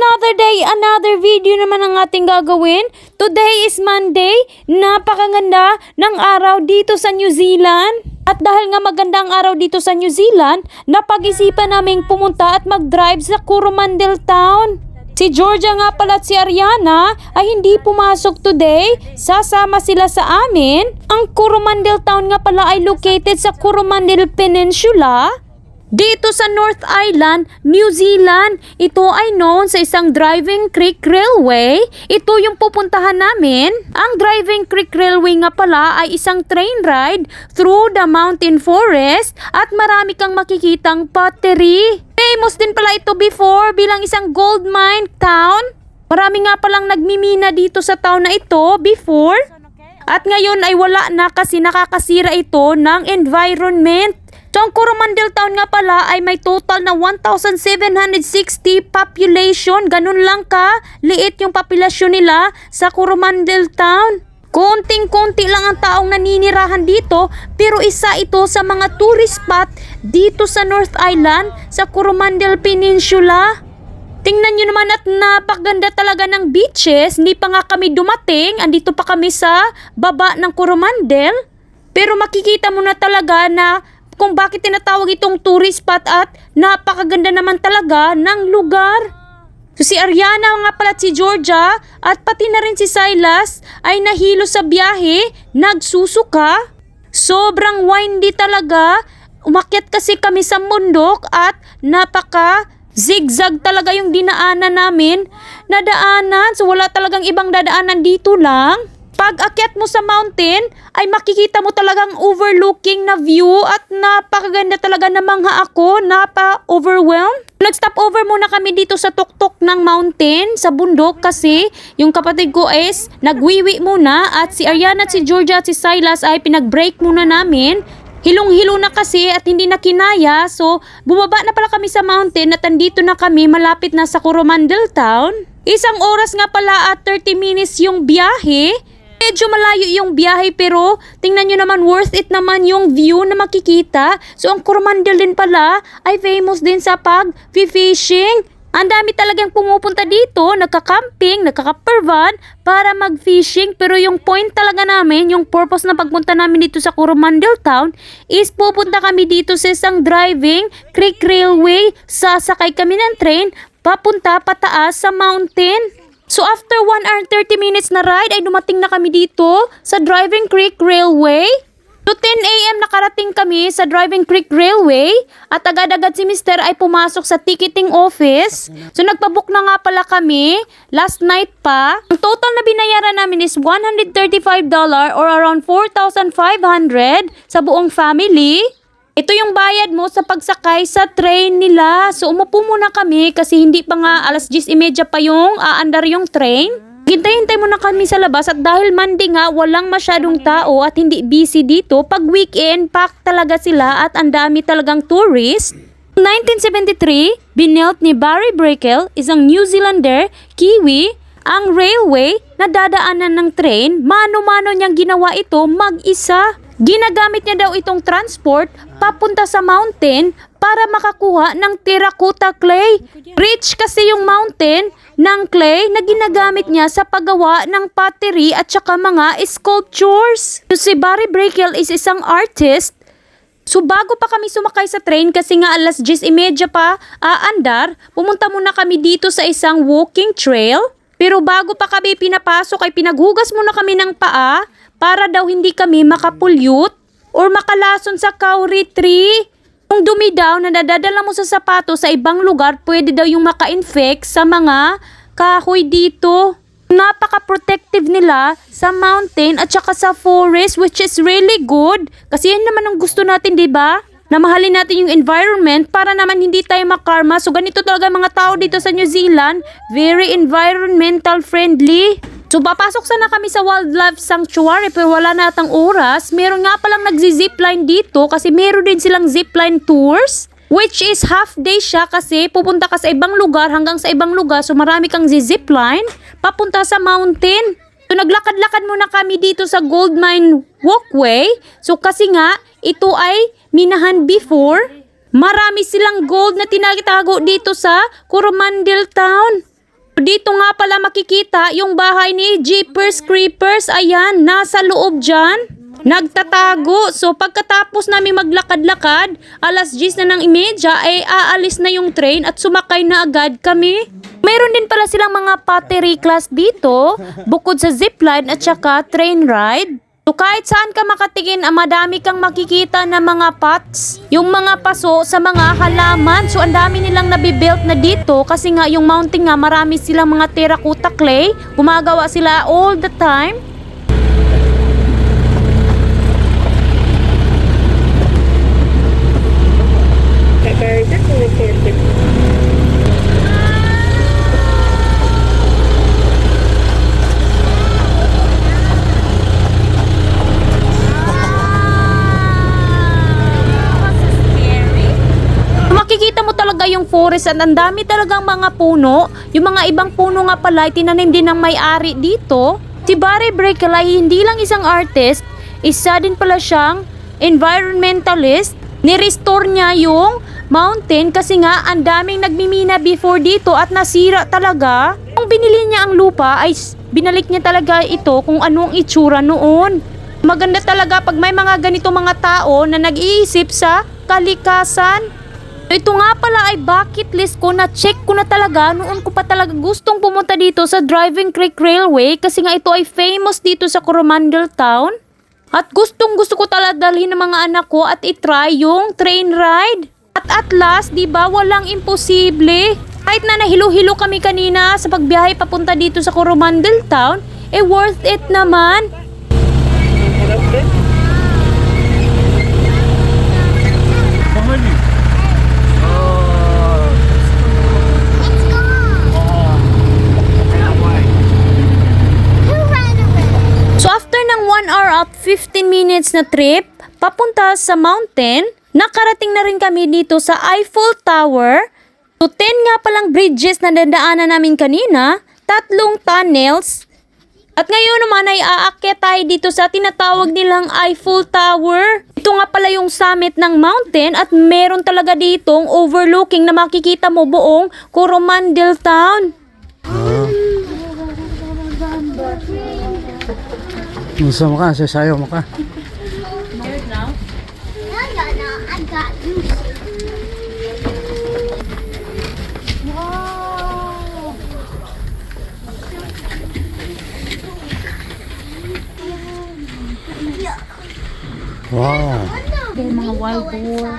Another day, another video naman ang ating gagawin. Today is Monday. Napakaganda ng araw dito sa New Zealand. At dahil nga maganda ang araw dito sa New Zealand, napag-isipan naming pumunta at mag-drive sa Coromandel Town. Si Georgia nga pala at si Ariana ay hindi pumasok today. Sasama sila sa amin. Ang Coromandel Town nga pala ay located sa Coromandel Peninsula, dito sa North Island, New Zealand. Ito ay known sa isang Driving Creek Railway. Ito yung pupuntahan namin. Ang Driving Creek Railway nga pala ay isang train ride through the mountain forest at marami kang makikitang pottery. Famous din pala ito before bilang isang gold mine town. Marami nga palang nagmimina dito sa town na ito before. At ngayon ay wala na kasi nakakasira ito ng environment. So, ang Coromandel Town nga pala ay may total na 1,760 population. Ganun lang ka liit yung populasyon nila sa Coromandel Town. Konting-konti lang ang taong naninirahan dito, pero isa ito sa mga tourist spot dito sa North Island sa Coromandel Peninsula. Tingnan nyo naman at napakaganda talaga ng beaches. Hindi pa nga kami dumating, andito pa kami sa baba ng Coromandel. Pero makikita mo na talaga na kung bakit tinatawag itong tourist spot at napakaganda naman talaga ng lugar. So si Ariana nga pala at si Georgia at pati na rin si Silas ay nahilo sa biyahe, nagsusuka. Sobrang windy talaga. Umakyat kasi kami sa bundok at napaka zigzag talaga yung dinaanan namin. Nadaanan, so wala talagang ibang dadaanan dito lang. Pag akyat mo sa mountain, ay makikita mo talagang overlooking na view at napakaganda talaga, namangha ako, napa-overwhelmed. Nag-stop over muna kami dito sa tuktok ng mountain, sa bundok kasi yung kapatid ko is nagwiwi muna at si Ariana at si Georgia at si Silas ay pinag-break muna namin. Hilong-hilo na kasi at hindi na kinaya, so bumaba na pala kami sa mountain at andito na kami, malapit na sa Coromandel Town. Isang oras nga pala at 30 minutes yung biyahe. Medyo malayo yung biyahe pero tingnan nyo naman, worth it naman yung view na makikita. So ang Coromandel din pala ay famous din sa pag-fishing. Ang dami talagang pumupunta dito, nagka-camping, nagka-campervan para mag-fishing. Pero yung point talaga namin, yung purpose na pagpunta namin dito sa Coromandel Town is pupunta kami dito sa isang Driving Creek Railway. Sasakay kami ng train papunta pataas sa mountain. So after 1 hour and 30 minutes na ride ay dumating na kami dito sa Driving Creek Railway. So 10 AM nakarating kami sa Driving Creek Railway at agad-agad si Mr. ay pumasok sa ticketing office. So nagpabook na nga pala kami last night pa. Ang total na binayaran namin is $135 or around 4,500 sa buong family. Ito yung bayad mo sa pagsakay sa train nila. So umupo muna kami kasi hindi pa nga 10:30 pa yung aandar yung train. Hintay-hintay muna kami sa labas at dahil Monday nga walang masyadong tao at hindi busy dito. Pag weekend, packed talaga sila at ang dami talagang tourist. 1973, binuilt ni Barry Breakel, isang New Zealander, Kiwi, ang railway na dadaanan ng train. Mano-mano niyang ginawa ito mag-isa. Ginagamit niya daw itong transport papunta sa mountain para makakuha ng terracotta clay. Rich kasi yung mountain ng clay na ginagamit niya sa paggawa ng pottery at saka mga sculptures. So, si Barry Breakel is isang artist. So bago pa kami sumakay sa train kasi nga 10:30 pa aandar, pumunta muna kami dito sa isang walking trail. Pero bago pa kami pinapasok ay pinaghugas muna kami ng paa para daw hindi kami makapollute or makalason sa kauri tree. Yung dumi daw na nadadala mo sa sapato sa ibang lugar, pwede daw yung maka-infect sa mga kahoy dito. Napaka-protective nila sa mountain at saka sa forest, which is really good. Kasi yan naman ang gusto natin, diba? Na mahalin natin yung environment para naman hindi tayo makarma. So ganito talaga mga tao dito sa New Zealand, very environmental friendly. So papasok sana kami sa wildlife sanctuary pero wala na atang oras. Meron nga palang nagzi-zipline dito kasi meron din silang zipline tours, which is half day siya kasi pupunta ka sa ibang lugar hanggang sa ibang lugar. So marami kang zipline papunta sa mountain. So naglakad-lakad muna kami dito sa Gold Mine Walkway. So kasi nga ito ay minahan before. Marami silang gold na tinatago dito sa Coromandel Town. Dito nga pala makikita yung bahay ni Jeepers Creepers. Ayan, nasa loob dyan. Nagtatago. So pagkatapos namin maglakad-lakad, alas 10 na ng imedya, ay aalis na yung train at sumakay na agad kami. Mayroon din pala silang mga pottery class dito, bukod sa zipline at saka train ride. So kahit saan ka makatingin, madami kang makikita na mga pots, yung mga paso sa mga halaman. So ang dami nilang nabibuilt na dito kasi nga yung mountain nga marami silang mga terracotta clay. Gumagawa sila all the time. Makikita mo talaga yung forest at ang dami talagang mga puno. Yung mga ibang puno nga pala tinanim din ng may-ari dito. Si Barry Breckel ay hindi lang isang artist, isa din pala siyang environmentalist. Ni-restore niya yung mountain kasi nga ang daming nagmimina before dito at nasira talaga. Kung binili niya ang lupa ay binalik niya talaga ito kung anong itsura noon. Maganda talaga pag may mga ganito mga tao na nag-iisip sa kalikasan. Ito nga pala ay bucket list ko, na check ko na talaga. Noon ko pa talaga gustong pumunta dito sa Driving Creek Railway kasi nga ito ay famous dito sa Coromandel Town. At gustong gusto ko talaga dalhin ng mga anak ko at itry yung train ride. At last, di ba, walang imposible. Kahit na nahilo-hilo kami kanina sa pagbiyahe papunta dito sa Coromandel Town, worth it naman. So after ng 1 hour at 15 minutes na trip, papunta sa mountain, nakarating na rin kami dito sa Eiffel Tower. So 10 nga palang bridges na dadaanan namin kanina, 3 tunnels. At ngayon naman ay aakyat tayo dito sa tinatawag nilang Eiffel Tower. Ito nga pala yung summit ng mountain at meron talaga ditong overlooking na makikita mo buong Coromandel Town. Gusto mo ka? Sasayaw mo ka? Wow! Mga wild boar.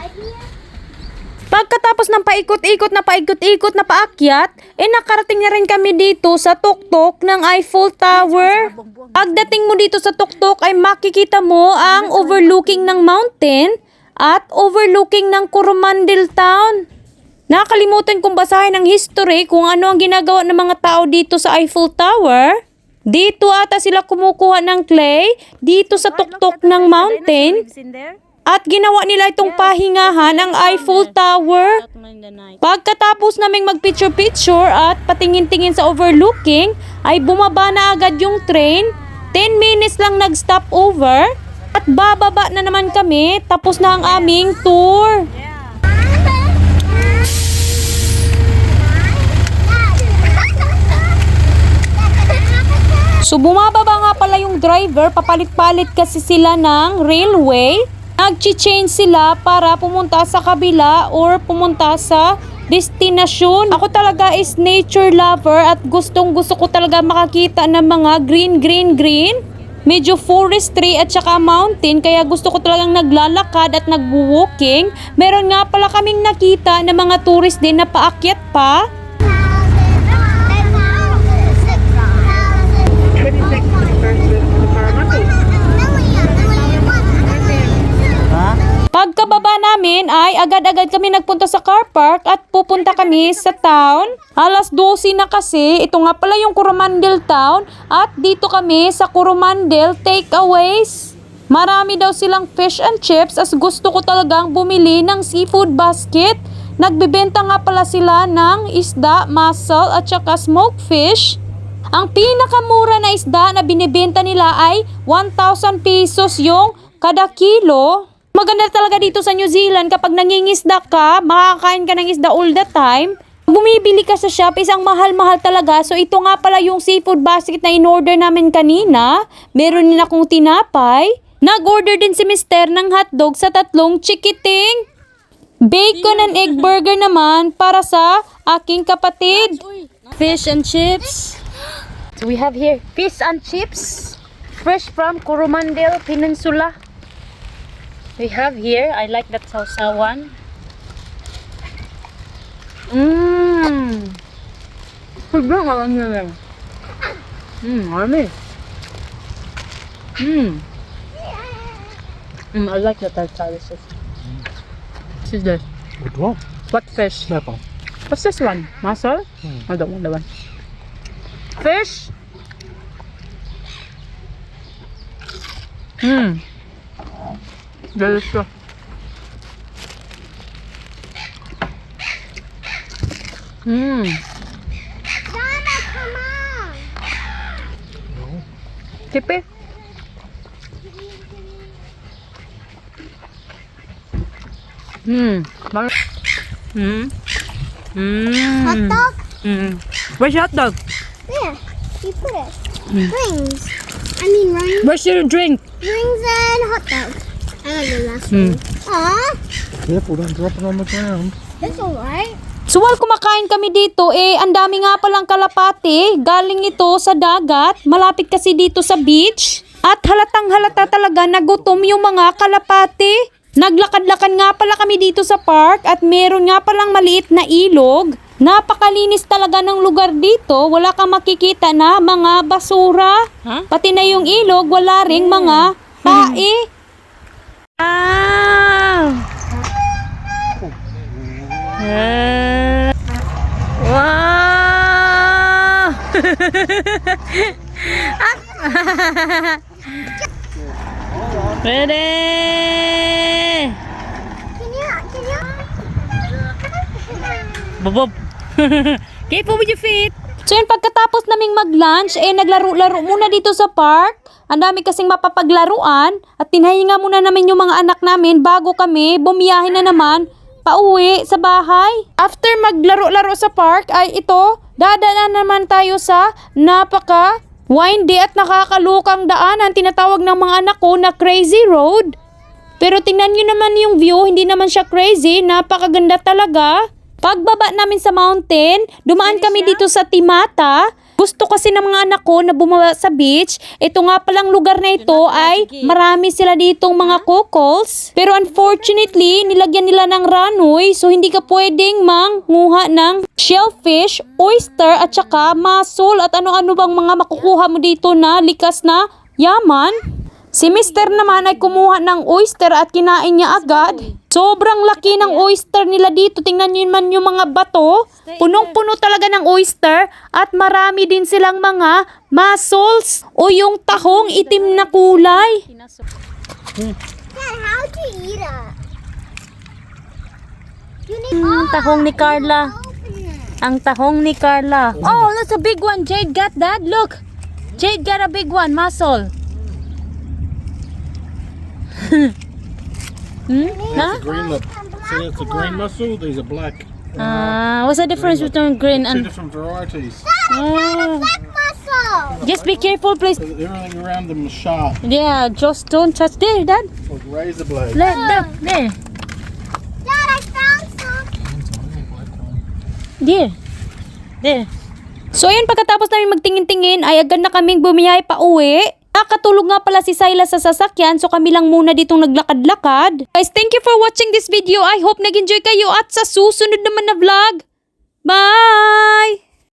Pagkatapos ng paikot-ikot na paakyat, nakarating na rin kami dito sa tuktok ng Eiffel Tower. Pagdating mo dito sa tuktok ay makikita mo ang overlooking ng mountain at overlooking ng Coromandel Town. Nakalimutan kong basahin ang history kung ano ang ginagawa ng mga tao dito sa Eiffel Tower. Dito ata sila kumukuha ng clay dito sa tuktok ng mountain. At ginawa nila itong pahingahan ang Eiffel Tower. Pagkatapos naming magpicture-picture at patingin-tingin sa overlooking, ay bumaba na agad yung train. 10 minutes lang nag-stop over. At bababa na naman kami. Tapos na ang aming tour. So bumababa nga pala yung driver. Papalit-palit kasi sila ng railway. Nag-change sila para pumunta sa kabila or pumunta sa destinasyon. Ako talaga is nature lover at gustong gusto ko talaga makakita ng mga green. Medyo forestry at saka mountain, kaya gusto ko talagang naglalakad at nagwo-walking. Meron nga pala kaming nakita na mga tourist din na paakyat pa. Pagkababa namin ay agad-agad kami nagpunta sa car park at pupunta kami sa town. Alas 12 na kasi, ito nga pala yung Coromandel Town at dito kami sa Coromandel Takeaways. Marami daw silang fish and chips as gusto ko talagang bumili ng seafood basket. Nagbebenta nga pala sila ng isda, mussel at saka smoked fish. Ang pinakamura na isda na binibenta nila ay 1,000 pesos yung kada kilo. Maganda talaga dito sa New Zealand kapag nangingisda ka, makakain ka ng isda all the time. bumibili ka sa shop is ang mahal-mahal talaga. So ito nga pala yung seafood basket na in-order namin kanina. Meron din akong tinapay. Nag-order din si Mister ng hotdog sa 3 chikiting. Bacon and egg burger naman para sa aking kapatid. Fish and chips. So we have here fish and chips. Fresh from Coromandel Peninsula. We have here, I like that sausawan. Sobrang alam niya lang. Marami. I like the tartare sauce. This is this. Good one. What fish? Snapper. What's this one? Mussel? I don't want that one. Fish? Delicious. Donna, come on. Tipi? Hot dog? Where's your hot dog? There. You put it. Rings. I mean rings. Where's your drink? Rings and hot dog. I got the last one. Aw, Careful, don't drop it on the ground. that's alright. So while kumakain kami dito, ang dami nga palang kalapate. Galing ito sa dagat. Malapit kasi dito sa beach. At halatang halata talaga nagutom yung mga kalapate. Naglakad-lakad nga pala kami dito sa park at meron nga palang maliit na ilog. Napakalinis talaga ng lugar dito. Wala kang makikita na mga basura. Pati na yung ilog, wala ring mga tae. Wow! Ready! Can you? Bobob! Careful with your feet! So yun, pagkatapos naming mag-lunch, naglaro-laro muna dito sa park. Ang dami kasing mapapaglaruan at tinahinga muna namin yung mga anak namin bago kami bumiyahe na naman pauwi sa bahay. After maglaro-laro sa park ay ito, dadaan naman tayo sa windy at nakakalukang daanan tinatawag ng mga anak ko na Crazy Road. Pero tingnan nyo naman yung view, hindi naman siya crazy, napakaganda talaga. Pagbaba namin sa mountain, dumaan kami dito sa Timata. Gusto kasi ng mga anak ko na bumaba sa beach. Ito nga palang lugar na ito ay marami sila ditong mga cockles. Pero unfortunately, nilagyan nila ng runway so hindi ka pwedeng manguha ng shellfish, oyster at saka mussel at ano-ano bang mga makukuha mo dito na likas na yaman. Si Mister naman ay kumuha ng oyster at kinain niya agad. Sobrang laki ng oyster nila dito. Tingnan niyo man yung mga bato. Punong-puno talaga ng oyster at marami din silang mga mussels o yung tahong itim na kulay. Dad, how do you eat it? You need Tahong ni Carla. open it. Ang tahong ni Carla. Oh, that's a big one. Jade got that. Look. Jade got a big one. Mussel. Huh? Green look. See, it's a green mussel. These are black. What's the difference between green Two and... different varieties. Black muscle. Just be careful, please. Everything around them is sharp, Yeah, just don't touch. There, Dad. like razor blades. There. Dad, I found some. There. There. So, ayun, pagkatapos namin magtingin-tingin, ay agad na kaming bumiyahe pa uwi. Nakatulog nga pala si Silas sa sasakyan, so kami lang muna ditong naglakad-lakad. Guys, thank you for watching this video. I hope nag-enjoy kayo at sa susunod naman na vlog. Bye!